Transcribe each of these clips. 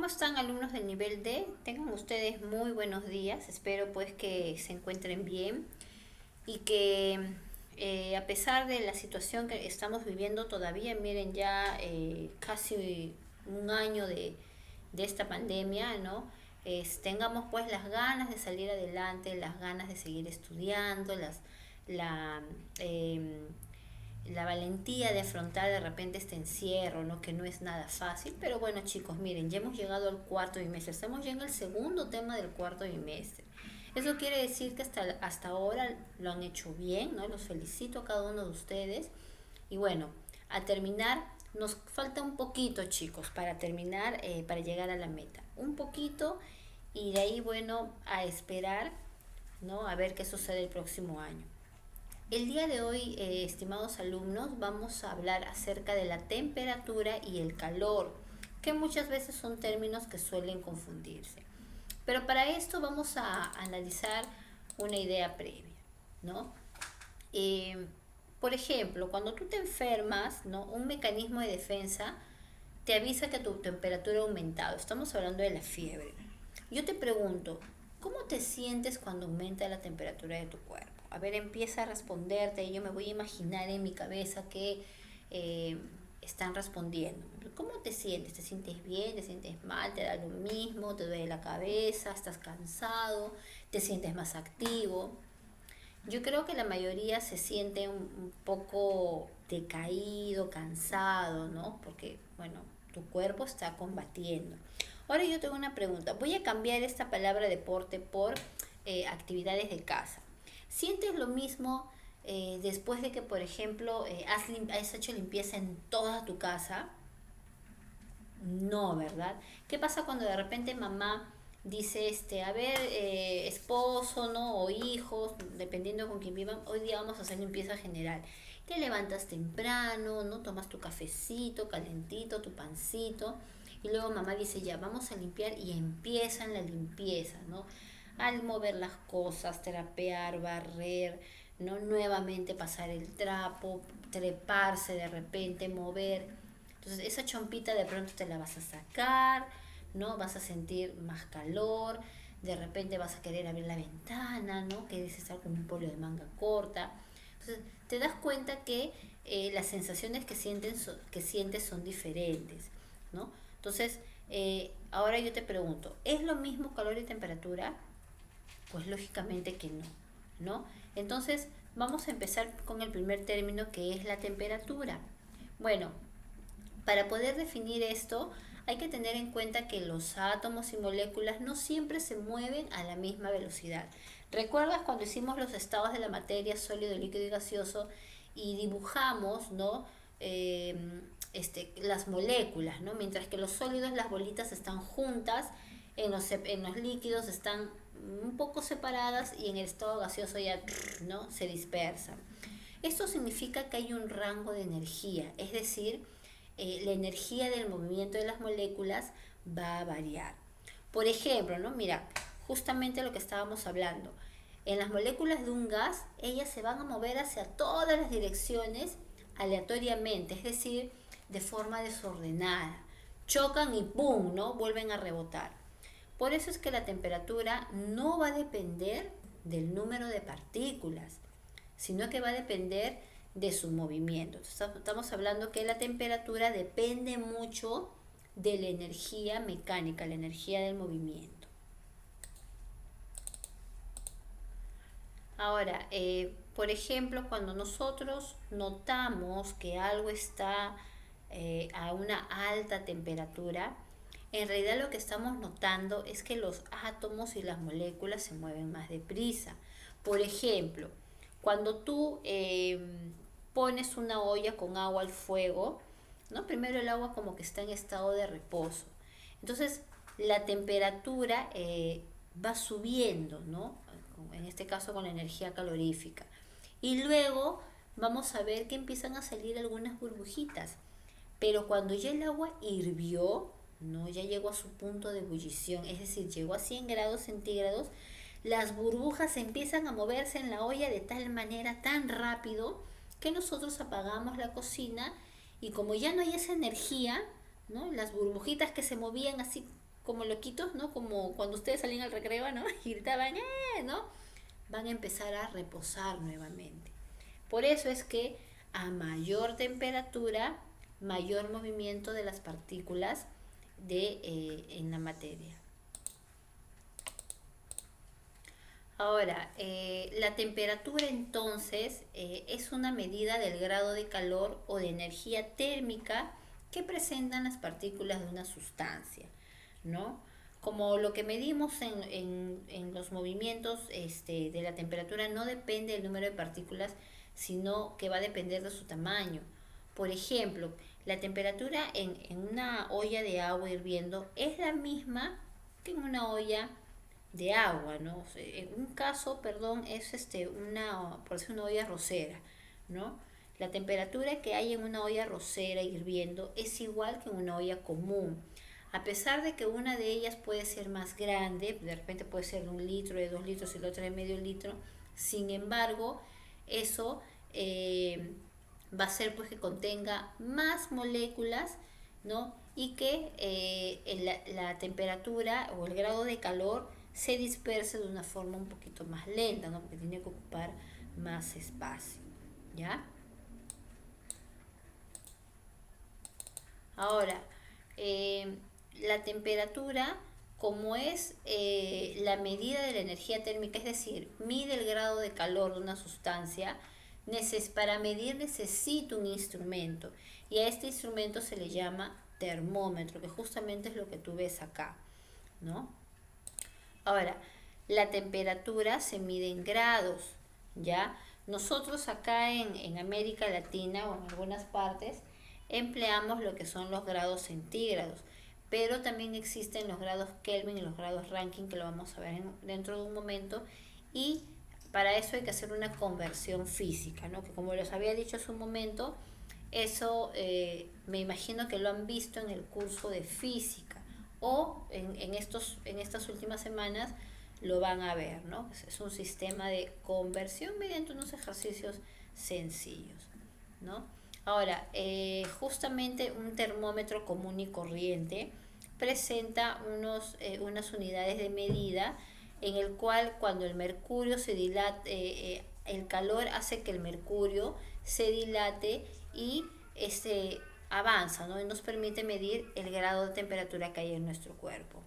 ¿Cómo están alumnos del nivel D? Tengan ustedes muy buenos días. Espero pues que se encuentren bien y que a pesar de la situación que estamos viviendo todavía, miren ya casi un año de esta pandemia, ¿no? Tengamos pues las ganas de salir adelante, las ganas de seguir estudiando, la, em, la valentía de afrontar de repente este encierro, ¿no? Que no es nada fácil, pero bueno chicos, miren, ya hemos llegado al cuarto bimestre, estamos ya en el segundo tema del cuarto bimestre. Eso quiere decir que hasta ahora lo han hecho bien, ¿no? Los felicito a cada uno de ustedes. Y bueno, a terminar, nos falta un poquito chicos para terminar, para llegar a la meta. Un poquito y de ahí, bueno, a esperar, ¿no? A ver qué sucede el próximo año. El día de hoy, estimados alumnos, vamos a hablar acerca de la temperatura y el calor, que muchas veces son términos que suelen confundirse. Pero para esto vamos a analizar una idea previa, ¿no? Eh, por ejemplo, cuando tú te enfermas, ¿no? Un mecanismo de defensa te avisa que tu temperatura ha aumentado. Estamos hablando de la fiebre. Yo te pregunto, ¿cómo te sientes cuando aumenta la temperatura de tu cuerpo? A ver, empieza a responderte y yo me voy a imaginar en mi cabeza que eh, están respondiendo. ¿Cómo te sientes? ¿Te sientes bien? ¿Te sientes mal? ¿Te da lo mismo? ¿Te duele la cabeza? ¿Estás cansado? ¿Te sientes más activo? Yo creo que la mayoría se siente un poco decaído, cansado, ¿no? Porque, bueno, tu cuerpo está combatiendo. Ahora yo tengo una pregunta. Voy a cambiar esta palabra deporte por actividades de casa. ¿Sientes lo mismo después de que, por ejemplo, has hecho limpieza en toda tu casa? No, ¿verdad? ¿Qué pasa cuando de repente mamá dice, a ver, esposo, ¿no? O hijos, dependiendo con quién vivan, hoy día vamos a hacer limpieza general. Te levantas temprano, ¿no? Tomas tu cafecito calentito, tu pancito, y luego mamá dice, ya, vamos a limpiar y empiezan la limpieza, ¿no? Al mover las cosas, trapear, barrer, ¿no? Nuevamente pasar el trapo, treparse de repente, mover. Entonces esa chompita de pronto te la vas a sacar, ¿no? Vas a sentir más calor, de repente vas a querer abrir la ventana, ¿no? Quieres estar con un polo de manga corta. Entonces te das cuenta que las sensaciones que sientes son diferentes, ¿no? Entonces, ahora yo te pregunto, ¿es lo mismo calor y temperatura? Pues lógicamente que no, ¿no? Entonces, vamos a empezar con el primer término que es la temperatura. Bueno, para poder definir esto, hay que tener en cuenta que los átomos y moléculas no siempre se mueven a la misma velocidad. ¿Recuerdas cuando hicimos los estados de la materia, sólido, líquido y gaseoso, y dibujamos, ¿no? Eh, las moléculas, ¿no? Mientras que los sólidos, las bolitas están juntas, en los líquidos están un poco separadas y en el estado gaseoso ya, ¿no? Se dispersan. Esto significa que hay un rango de energía, es decir, la energía del movimiento de las moléculas va a variar. Por ejemplo, ¿no? Mira, justamente lo que estábamos hablando. En las moléculas de un gas, ellas se van a mover hacia todas las direcciones aleatoriamente, es decir, de forma desordenada. Chocan y ¡pum!, ¿no? Vuelven a rebotar. Por eso es que la temperatura no va a depender del número de partículas, sino que va a depender de su movimiento. Estamos hablando que la temperatura depende mucho de la energía mecánica, la energía del movimiento. Ahora, por ejemplo, cuando nosotros notamos que algo está a una alta temperatura, en realidad lo que estamos notando es que los átomos y las moléculas se mueven más deprisa. Por ejemplo, cuando tú pones una olla con agua al fuego, ¿no? Primero el agua como que está en estado de reposo. Entonces la temperatura va subiendo, ¿no? En este caso con la energía calorífica. Y luego vamos a ver que empiezan a salir algunas burbujitas. Pero cuando ya el agua hirvió, ¿no? Ya llegó a su punto de ebullición, es decir, llegó a 100 grados centígrados, las burbujas empiezan a moverse en la olla de tal manera, tan rápido, que nosotros apagamos la cocina y como ya no hay esa energía, ¿no? Las burbujitas que se movían así como loquitos, ¿no? Como cuando ustedes salían al recreo, ¿no? Y gritaban, ¿no? Van a empezar a reposar nuevamente. Por eso es que a mayor temperatura, mayor movimiento de las partículas en la materia. Ahora, la temperatura entonces es una medida del grado de calor o de energía térmica que presentan las partículas de una sustancia, ¿no? Como lo que medimos en los movimientos de la temperatura no depende del número de partículas, sino que va a depender de su tamaño. Por ejemplo, la temperatura en una olla de agua hirviendo es la misma que en una olla de agua, ¿no? En un caso, perdón, es por decir una olla arrocera, ¿no? La temperatura que hay en una olla arrocera hirviendo es igual que en una olla común. A pesar de que una de ellas puede ser más grande, de repente puede ser de 1 litro, de 2 litros y la otra de medio litro, sin embargo, eso va a ser pues que contenga más moléculas, ¿no? Y que la temperatura o el grado de calor se disperse de una forma un poquito más lenta, ¿no? Porque tiene que ocupar más espacio, ¿ya? Ahora, eh, la temperatura, como es la medida de la energía térmica, es decir, mide el grado de calor de una sustancia, para medir necesita un instrumento y a este instrumento se le llama termómetro, que justamente es lo que tú ves acá, ¿no? Ahora, la temperatura se mide en grados, ¿ya? Nosotros acá en América Latina o en algunas partes empleamos lo que son los grados centígrados, pero también existen los grados Kelvin y los grados Rankine, que lo vamos a ver dentro de un momento, y para eso hay que hacer una conversión física, ¿no? Que como les había dicho hace un momento, eso me imagino que lo han visto en el curso de física o en estas últimas semanas lo van a ver, ¿no? Es un sistema de conversión mediante unos ejercicios sencillos, ¿no? Ahora, justamente un termómetro común y corriente presenta unas unidades de medida en el cual cuando el mercurio se dilata, el calor hace que el mercurio se dilate y avanza, ¿no? Y nos permite medir el grado de temperatura que hay en nuestro cuerpo,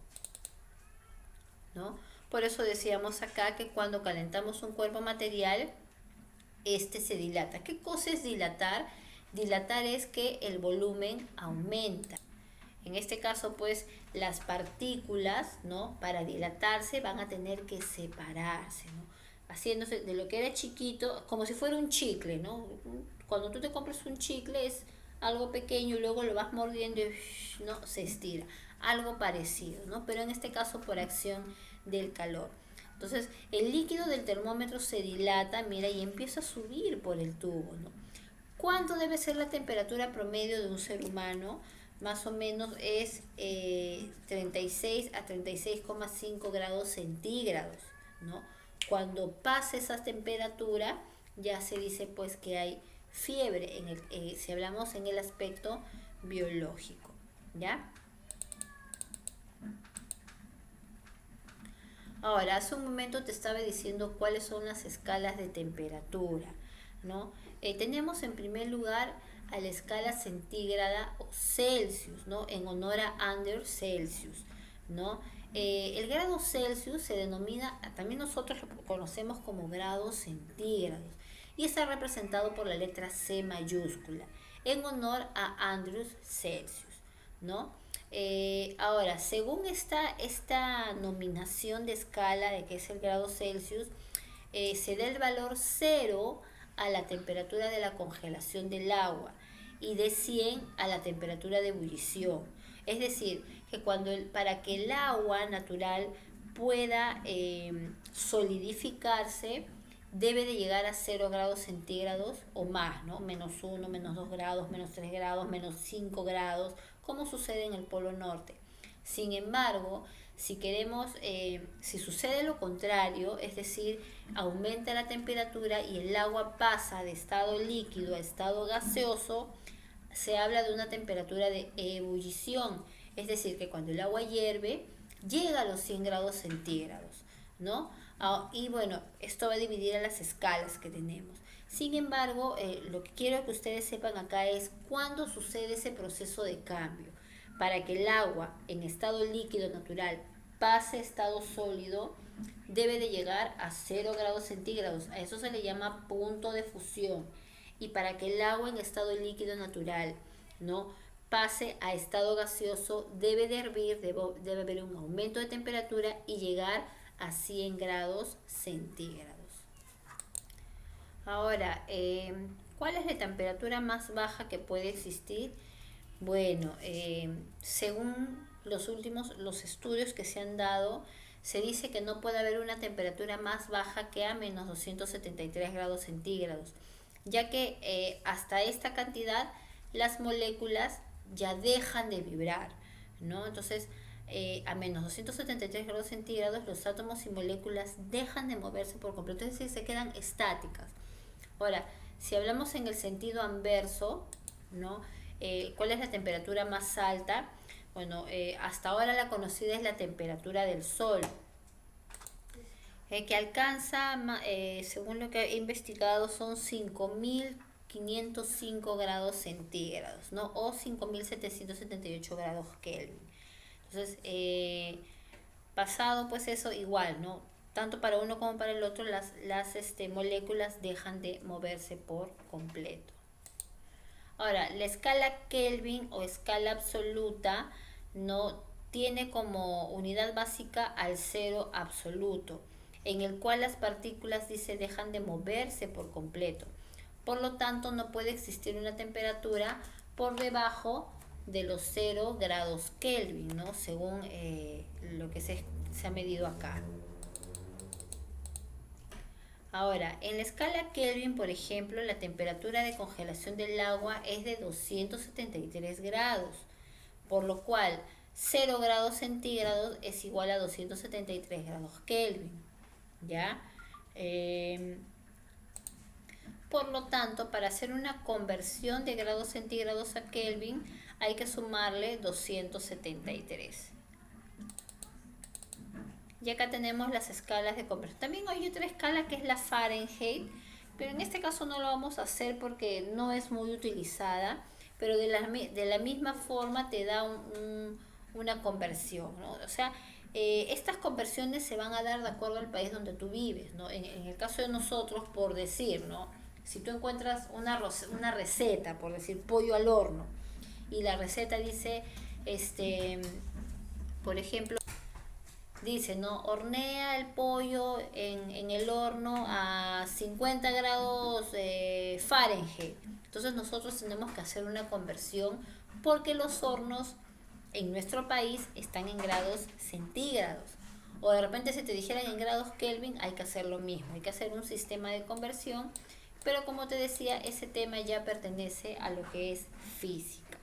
¿no? Por eso decíamos acá que cuando calentamos un cuerpo material, este se dilata. ¿Qué cosa es dilatar? Dilatar es que el volumen aumenta. En este caso, pues, las partículas, ¿no? Para dilatarse van a tener que separarse, ¿no? Haciéndose de lo que era chiquito, como si fuera un chicle, ¿no? Cuando tú te compras un chicle es algo pequeño y luego lo vas mordiendo y no se estira. Algo parecido, ¿no? Pero en este caso por acción del calor. Entonces, el líquido del termómetro se dilata, mira, y empieza a subir por el tubo, ¿no? ¿Cuánto debe ser la temperatura promedio de un ser humano? Más o menos es 36 a 36,5 grados centígrados, ¿no? Cuando pasa esa temperatura, ya se dice pues que hay fiebre, si hablamos en el aspecto biológico, ¿ya? Ahora, hace un momento te estaba diciendo cuáles son las escalas de temperatura, ¿no? Tenemos en primer lugar a la escala centígrada o Celsius, ¿no? En honor a Anders Celsius, ¿no? El grado Celsius se denomina, también nosotros lo conocemos como grados centígrados, y está representado por la letra C mayúscula, en honor a Andrews Celsius, ¿no? Ahora, según esta nominación de escala de que es el grado Celsius, se da el valor 0 a la temperatura de la congelación del agua y de 100 a la temperatura de ebullición. Es decir, que para que el agua natural pueda solidificarse, debe de llegar a 0 grados centígrados o más, ¿no? -1, -2 grados, -3 grados, -5 grados, como sucede en el Polo Norte. Sin embargo, si sucede lo contrario, es decir, aumenta la temperatura y el agua pasa de estado líquido a estado gaseoso, se habla de una temperatura de ebullición. Es decir, que cuando el agua hierve, llega a los 100 grados centígrados, ¿no? Y bueno, esto va a dividir a las escalas que tenemos. Sin embargo, lo que quiero que ustedes sepan acá es cuándo sucede ese proceso de cambio. Para que el agua en estado líquido natural pase a estado sólido, debe de llegar a 0 grados centígrados. A eso se le llama punto de fusión. Y para que el agua en estado líquido natural, ¿no?, pase a estado gaseoso, debe de hervir, debe haber un aumento de temperatura y llegar a 100 grados centígrados. Ahora, ¿cuál es la temperatura más baja que puede existir? Bueno, según los estudios que se han dado, se dice que no puede haber una temperatura más baja que a menos 273 grados centígrados, ya que hasta esta cantidad las moléculas ya dejan de vibrar, ¿no? Entonces, a menos 273 grados centígrados, los átomos y moléculas dejan de moverse por completo, es decir, se quedan estáticas. Ahora, si hablamos en el sentido anverso, ¿no? ¿Cuál es la temperatura más alta? Bueno, hasta ahora la conocida es la temperatura del Sol, que alcanza, según lo que he investigado, son 5.505 grados centígrados, ¿no? O 5.778 grados Kelvin. Entonces, pasado pues eso, igual, ¿no? Tanto para uno como para el otro, las moléculas dejan de moverse por completo. Ahora, la escala Kelvin o escala absoluta no tiene como unidad básica al cero absoluto, en el cual las partículas, dice, dejan de moverse por completo. Por lo tanto, no puede existir una temperatura por debajo de los 0 grados Kelvin, ¿no? Según lo que se ha medido acá. Ahora, en la escala Kelvin, por ejemplo, la temperatura de congelación del agua es de 273 grados, por lo cual 0 grados centígrados es igual a 273 grados Kelvin, ¿ya? Por lo tanto, para hacer una conversión de grados centígrados a Kelvin, hay que sumarle 273. Y acá tenemos las escalas de conversión. También hay otra escala que es la Fahrenheit, pero en este caso no lo vamos a hacer porque no es muy utilizada, pero de la misma forma te da una conversión, ¿no? O sea, estas conversiones se van a dar de acuerdo al país donde tú vives, ¿no? En el caso de nosotros, por decir, ¿no? Si tú encuentras una receta, por decir, pollo al horno, y la receta dice, por ejemplo, dice, ¿no? Hornea el pollo en el horno a 50 grados Fahrenheit. Entonces nosotros tenemos que hacer una conversión porque los hornos en nuestro país están en grados centígrados. O de repente si te dijeran en grados Kelvin, hay que hacer lo mismo. Hay que hacer un sistema de conversión. Pero como te decía, ese tema ya pertenece a lo que es física.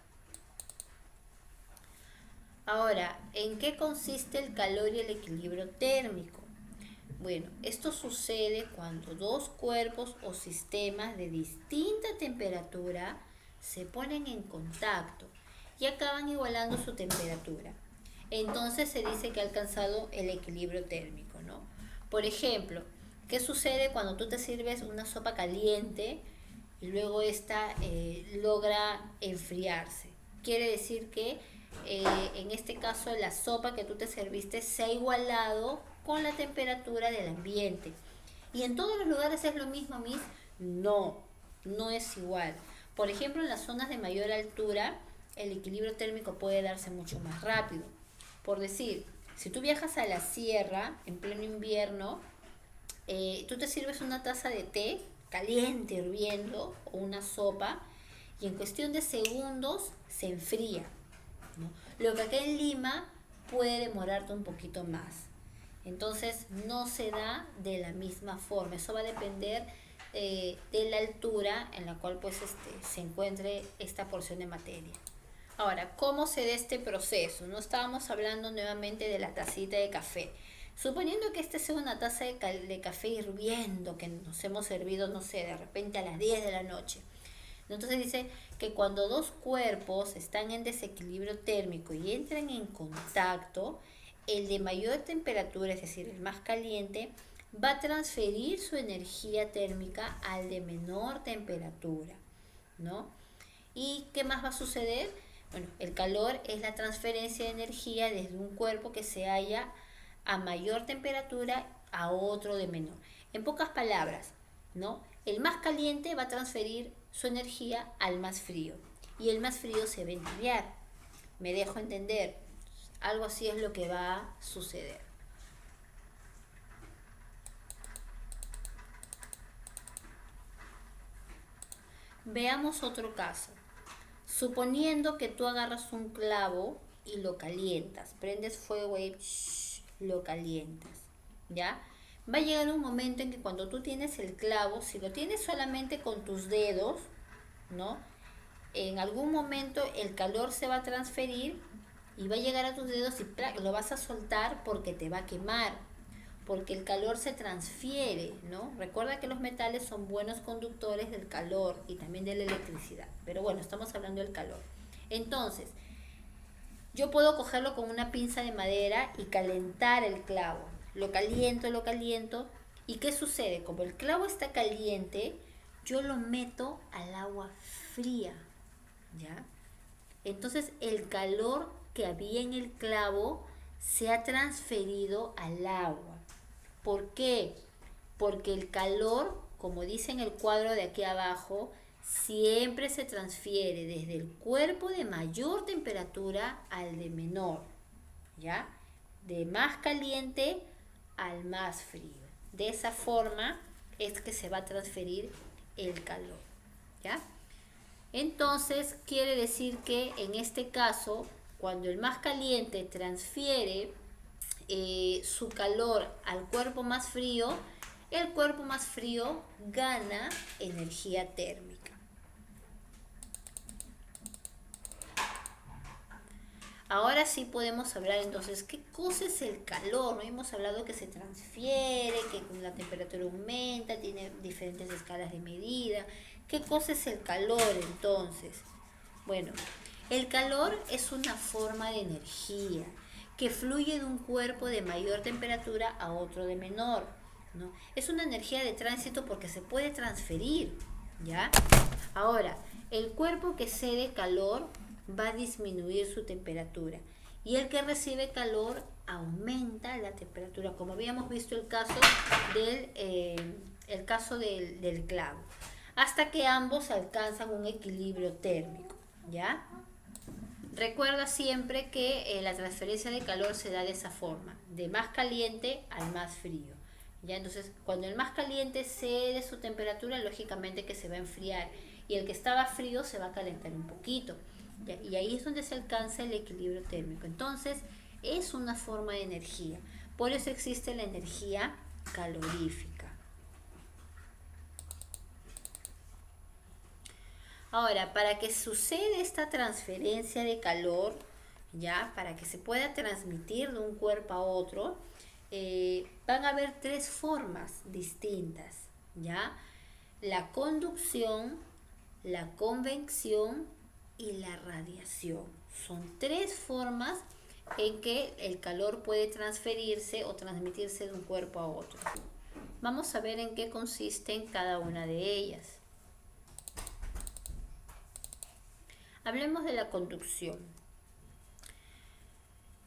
Ahora, ¿en qué consiste el calor y el equilibrio térmico? Bueno, esto sucede cuando dos cuerpos o sistemas de distinta temperatura se ponen en contacto y acaban igualando su temperatura. Entonces se dice que ha alcanzado el equilibrio térmico, ¿no? Por ejemplo, ¿qué sucede cuando tú te sirves una sopa caliente y luego esta logra enfriarse? Quiere decir que en este caso la sopa que tú te serviste se ha igualado con la temperatura del ambiente. ¿Y en todos los lugares es lo mismo, Miss? No, no es igual. Por ejemplo, en las zonas de mayor altura, el equilibrio térmico puede darse mucho más rápido. Por decir, si tú viajas a la sierra en pleno invierno, tú te sirves una taza de té caliente, hirviendo, o una sopa, y en cuestión de segundos se enfría, ¿no? Lo que acá en Lima puede demorarte un poquito más. Entonces no se da de la misma forma. Eso va a depender de la altura en la cual pues se encuentre esta porción de materia. Ahora, ¿cómo se da este proceso? No estábamos hablando nuevamente de la tacita de café. Suponiendo que esta sea una taza de café hirviendo que nos hemos servido, no sé, de repente a las 10 de la noche. Entonces dice que cuando dos cuerpos están en desequilibrio térmico y entran en contacto, el de mayor temperatura, es decir, el más caliente, va a transferir su energía térmica al de menor temperatura, ¿no? ¿Y qué más va a suceder? Bueno, el calor es la transferencia de energía desde un cuerpo que se halla a mayor temperatura a otro de menor. En pocas palabras, ¿no? El más caliente va a transferir su energía al más frío y el más frío se va a enfriar. ¿Me dejo entender? Algo así es lo que va a suceder. Veamos otro caso. Suponiendo que tú agarras un clavo y lo calientas, prendes fuego y lo calientas, ¿ya? Va a llegar un momento en que cuando tú tienes el clavo, si lo tienes solamente con tus dedos, ¿no? En algún momento el calor se va a transferir y va a llegar a tus dedos y lo vas a soltar porque te va a quemar, porque el calor se transfiere, ¿no? Recuerda que los metales son buenos conductores del calor y también de la electricidad, pero bueno, estamos hablando del calor. Entonces, yo puedo cogerlo con una pinza de madera y calentar el clavo. Lo caliento. ¿Y qué sucede? Como el clavo está caliente, yo lo meto al agua fría, ¿ya? Entonces el calor que había en el clavo se ha transferido al agua. ¿Por qué? Porque el calor, como dice en el cuadro de aquí abajo, siempre se transfiere desde el cuerpo de mayor temperatura al de menor, ¿ya? De más caliente al más frío. De esa forma es que se va a transferir el calor, ¿ya? Entonces quiere decir que en este caso, cuando el más caliente transfiere su calor al cuerpo más frío, el cuerpo más frío gana energía térmica. Ahora sí podemos hablar entonces, ¿qué cosa es el calor? ¿No? Hemos hablado que se transfiere, que con la temperatura aumenta, tiene diferentes escalas de medida. ¿Qué cosa es el calor entonces? Bueno, el calor es una forma de energía que fluye de un cuerpo de mayor temperatura a otro de menor, ¿no? Es una energía de tránsito porque se puede transferir, ¿ya? Ahora, el cuerpo que cede calor va a disminuir su temperatura y el que recibe calor aumenta la temperatura, como habíamos visto el caso del clavo, hasta que ambos alcanzan un equilibrio térmico, ¿ya? Recuerda siempre que la transferencia de calor se da de esa forma, de más caliente al más frío, ¿ya? Entonces, cuando el más caliente cede su temperatura, lógicamente que se va a enfriar y el que estaba frío se va a calentar un poquito, ¿ya? Y ahí es donde se alcanza el equilibrio térmico. Entonces, es una forma de energía. Por eso existe la energía calorífica. Ahora, para que suceda esta transferencia de calor, ya, para que se pueda transmitir de un cuerpo a otro, van a haber tres formas distintas, ya: la conducción, la convección y la radiación. Son tres formas en que el calor puede transferirse o transmitirse de un cuerpo a otro. Vamos a ver en qué consisten cada una de ellas. Hablemos de la conducción.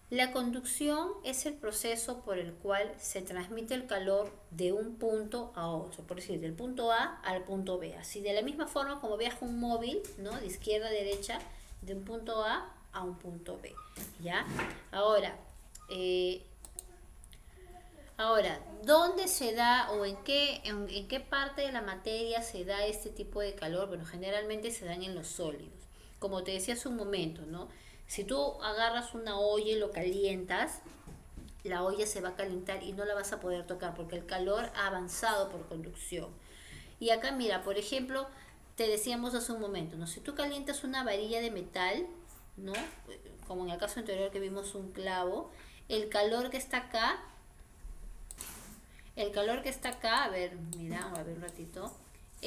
La conducción es el proceso por el cual se transmite el calor de un punto a otro, por decir, del punto A al punto B. Así, de la misma forma como viaja un móvil, ¿no? De izquierda a derecha, de un punto a un punto B, ¿ya? Ahora, ¿dónde se da o en qué parte de la materia se da este tipo de calor? Bueno, generalmente se dan en los sólidos. Como te decía hace un momento, ¿no? Si tú agarras una olla y lo calientas, la olla se va a calentar y no la vas a poder tocar porque el calor ha avanzado por conducción. Y acá mira, por ejemplo, te decíamos hace un momento, ¿no? Si tú calientas una varilla de metal, ¿no? Como en el caso anterior que vimos un clavo, el calor que está acá, a ver, mira, a ver un ratito,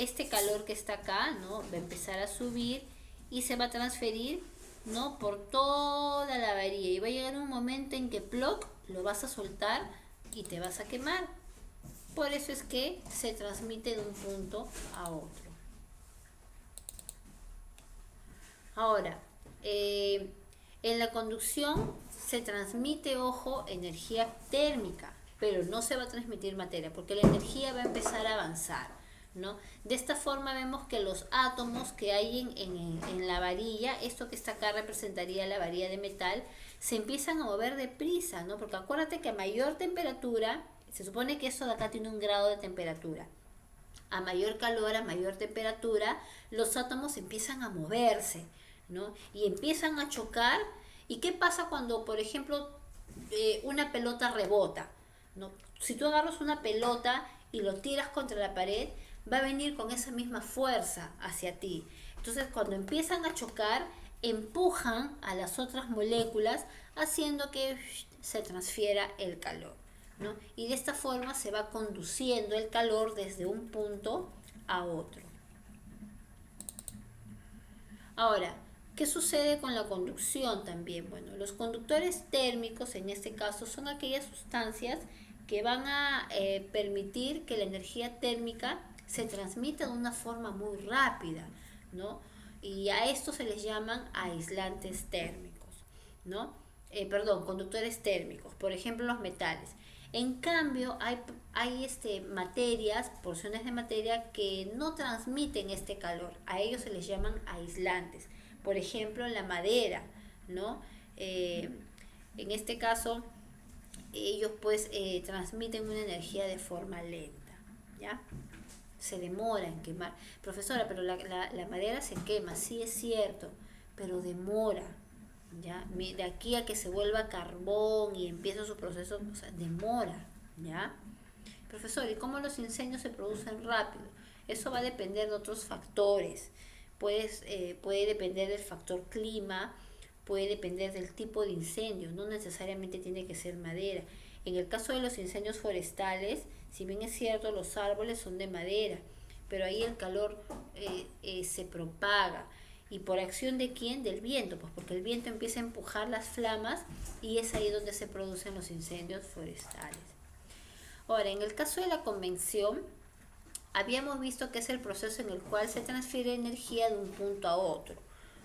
este calor que está acá, ¿no? Va a empezar a subir y se va a transferir, ¿no? Por toda la varilla y va a llegar un momento en que ¡ploc! Lo vas a soltar y te vas a quemar. Por eso es que se transmite de un punto a otro. Ahora, en la conducción se transmite, ojo, energía térmica, pero no se va a transmitir materia, porque la energía va a empezar a avanzar, ¿no? De esta forma vemos que los átomos que hay en la varilla, esto que está acá representaría la varilla de metal, se empiezan a mover deprisa, ¿no? Porque acuérdate que a mayor temperatura, se supone que esto de acá tiene un grado de temperatura. A mayor calor, a mayor temperatura, los átomos empiezan a moverse, ¿no? Y empiezan a chocar. ¿Y qué pasa cuando, por ejemplo, una pelota rebota, ¿no? Si tú agarras una pelota y lo tiras contra la pared, va a venir con esa misma fuerza hacia ti. Entonces, cuando empiezan a chocar, empujan a las otras moléculas, haciendo que se transfiera el calor, ¿no? Y de esta forma se va conduciendo el calor desde un punto a otro. Ahora, ¿qué sucede con la conducción también? Bueno, los conductores térmicos en este caso son aquellas sustancias que van a permitir que la energía térmica se transmita de una forma muy rápida, ¿no? Y a estos se les llaman aislantes térmicos, ¿no? Conductores térmicos, por ejemplo los metales. En cambio, hay materias, porciones de materia que no transmiten este calor. A ellos se les llaman aislantes. Por ejemplo, la madera, ¿no? En este caso, ellos pues transmiten una energía de forma lenta, ¿ya? Se demora en quemar. Profesora, pero la madera se quema, sí es cierto, pero demora, ¿ya? De aquí a que se vuelva carbón y empieza su proceso, o sea, demora, ¿ya? Profesor, ¿y cómo los incendios se producen rápido? Eso va a depender de otros factores. Puede depender del factor clima, puede depender del tipo de incendio, no necesariamente tiene que ser madera. En el caso de los incendios forestales, si bien es cierto, los árboles son de madera, pero ahí el calor se propaga. ¿Y por acción de quién? Del viento, pues porque el viento empieza a empujar las flamas y es ahí donde se producen los incendios forestales. Ahora, en el caso de la convección, habíamos visto que es el proceso en el cual se transfiere energía de un punto a otro,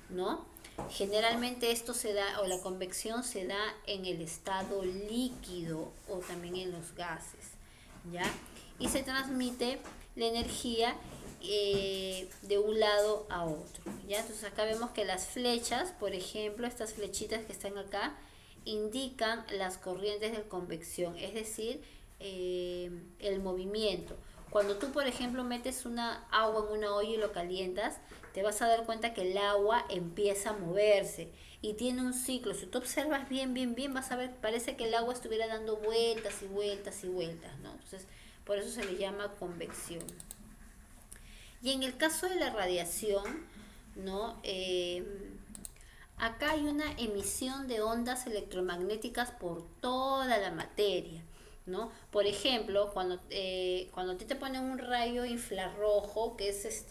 ¿no? Generalmente esto se da, o la convección se da en el estado líquido o también en los gases, ¿ya? Y se transmite la energía de un lado a otro, ¿ya? Entonces acá vemos que las flechas, por ejemplo, estas flechitas que están acá, indican las corrientes de convección, es decir, el movimiento. Cuando tú, por ejemplo, metes agua en una olla y lo calientas, te vas a dar cuenta que el agua empieza a moverse y tiene un ciclo. Si tú observas bien, vas a ver, parece que el agua estuviera dando vueltas y vueltas y vueltas, ¿no? Entonces, por eso se le llama convección. Y en el caso de la radiación, ¿no? Acá hay una emisión de ondas electromagnéticas por toda la materia, ¿no? Por ejemplo, cuando a ti te ponen un rayo infrarrojo, que es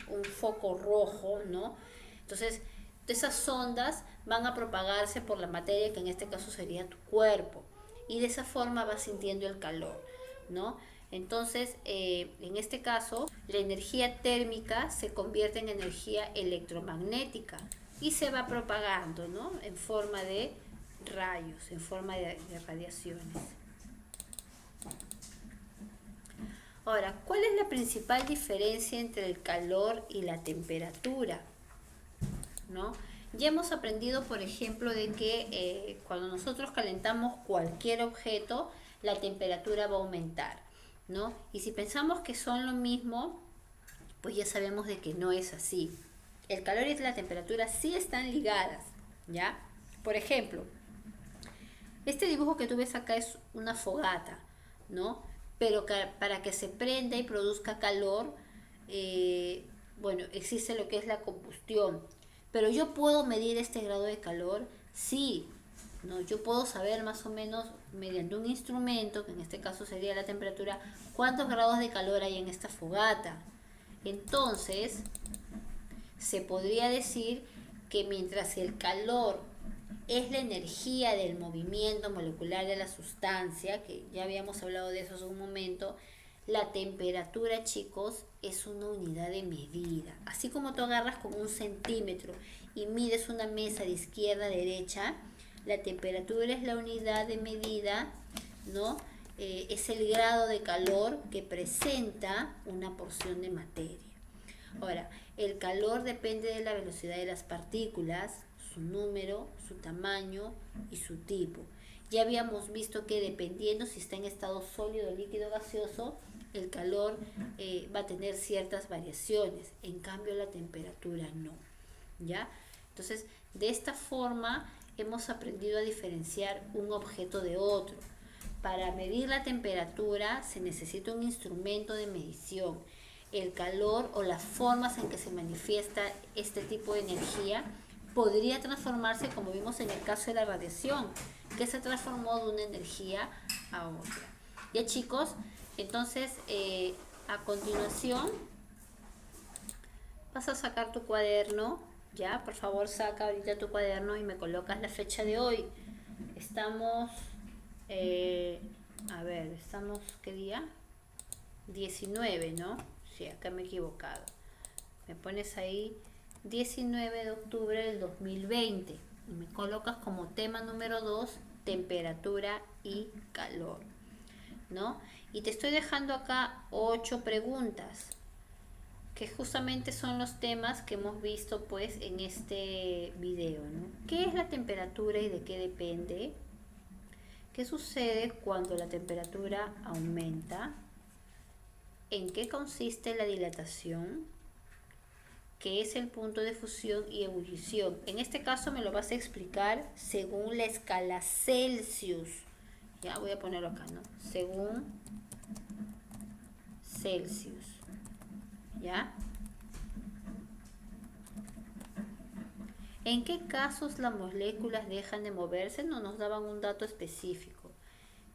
un foco rojo, ¿no? Entonces, esas ondas van a propagarse por la materia, que en este caso sería tu cuerpo, y de esa forma vas sintiendo el calor, ¿no? Entonces, en este caso, la energía térmica se convierte en energía electromagnética y se va propagando, ¿no? En forma de rayos, en forma de radiaciones. Ahora, ¿cuál es la principal diferencia entre el calor y la temperatura? ¿No? Ya hemos aprendido, por ejemplo, de que cuando nosotros calentamos cualquier objeto, la temperatura va a aumentar, ¿no? Y si pensamos que son lo mismo, pues ya sabemos de que no es así. El calor y la temperatura sí están ligadas, ¿ya? Por ejemplo, este dibujo que tú ves acá es una fogata, ¿no? Pero para que se prenda y produzca calor, bueno, existe lo que es la combustión. Pero yo puedo medir este grado de calor, sí, ¿no? Yo puedo saber más o menos mediante un instrumento, que en este caso sería la temperatura, cuántos grados de calor hay en esta fogata. Entonces, se podría decir que mientras el calor es la energía del movimiento molecular de la sustancia, que ya habíamos hablado de eso hace un momento, la temperatura, chicos, es una unidad de medida. Así como tú agarras con un centímetro y mides una mesa de izquierda a derecha, la temperatura es la unidad de medida, ¿no? Es el grado de calor que presenta una porción de materia. Ahora, el calor depende de la velocidad de las partículas, su número, su tamaño y su tipo. Ya habíamos visto que dependiendo si está en estado sólido, líquido, gaseoso, el calor va a tener ciertas variaciones. En cambio, la temperatura no. ¿Ya? Entonces, de esta forma hemos aprendido a diferenciar un objeto de otro. Para medir la temperatura se necesita un instrumento de medición. El calor o las formas en que se manifiesta este tipo de energía podría transformarse, como vimos en el caso de la radiación, que se transformó de una energía a otra. Ya, chicos, entonces a continuación vas a sacar tu cuaderno. Ya, por favor, saca ahorita tu cuaderno y me colocas la fecha de hoy. Estamos, estamos, ¿qué día? 19, ¿no? Sí, acá me he equivocado. Me pones ahí 19 de octubre del 2020 y me colocas como tema número 2, temperatura y calor, ¿no? Y te estoy dejando acá 8 preguntas, que justamente son los temas que hemos visto pues en este video, ¿no? ¿Qué es la temperatura y de qué depende? ¿Qué sucede cuando la temperatura aumenta? ¿En qué consiste la dilatación? ¿Qué es el punto de fusión y ebullición? En este caso me lo vas a explicar según la escala Celsius. Ya voy a ponerlo acá, ¿no? Según Celsius. ¿Ya? ¿En qué casos las moléculas dejan de moverse? No nos daban un dato específico.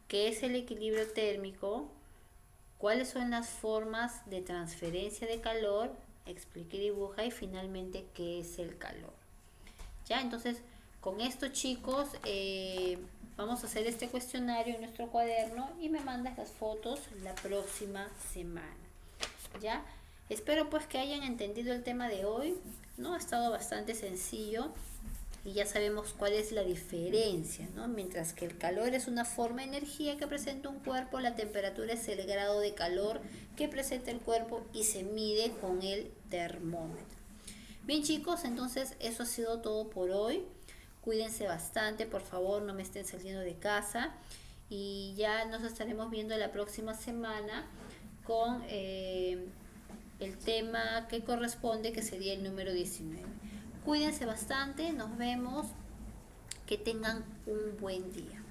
¿Qué es el equilibrio térmico? ¿Cuáles son las formas de transferencia de calor? Explique y dibuja. Y finalmente, ¿qué es el calor? Ya, entonces, con esto, chicos, vamos a hacer este cuestionario en nuestro cuaderno y me mandas las fotos la próxima semana. ¿Ya? Espero pues que hayan entendido el tema de hoy, ¿no? Ha estado bastante sencillo y ya sabemos cuál es la diferencia, ¿no? Mientras que el calor es una forma de energía que presenta un cuerpo, la temperatura es el grado de calor que presenta el cuerpo y se mide con el termómetro. Bien, chicos, entonces eso ha sido todo por hoy. Cuídense bastante, por favor, no me estén saliendo de casa y ya nos estaremos viendo la próxima semana con el tema que corresponde, que sería el número 19. Cuídense bastante, nos vemos, que tengan un buen día.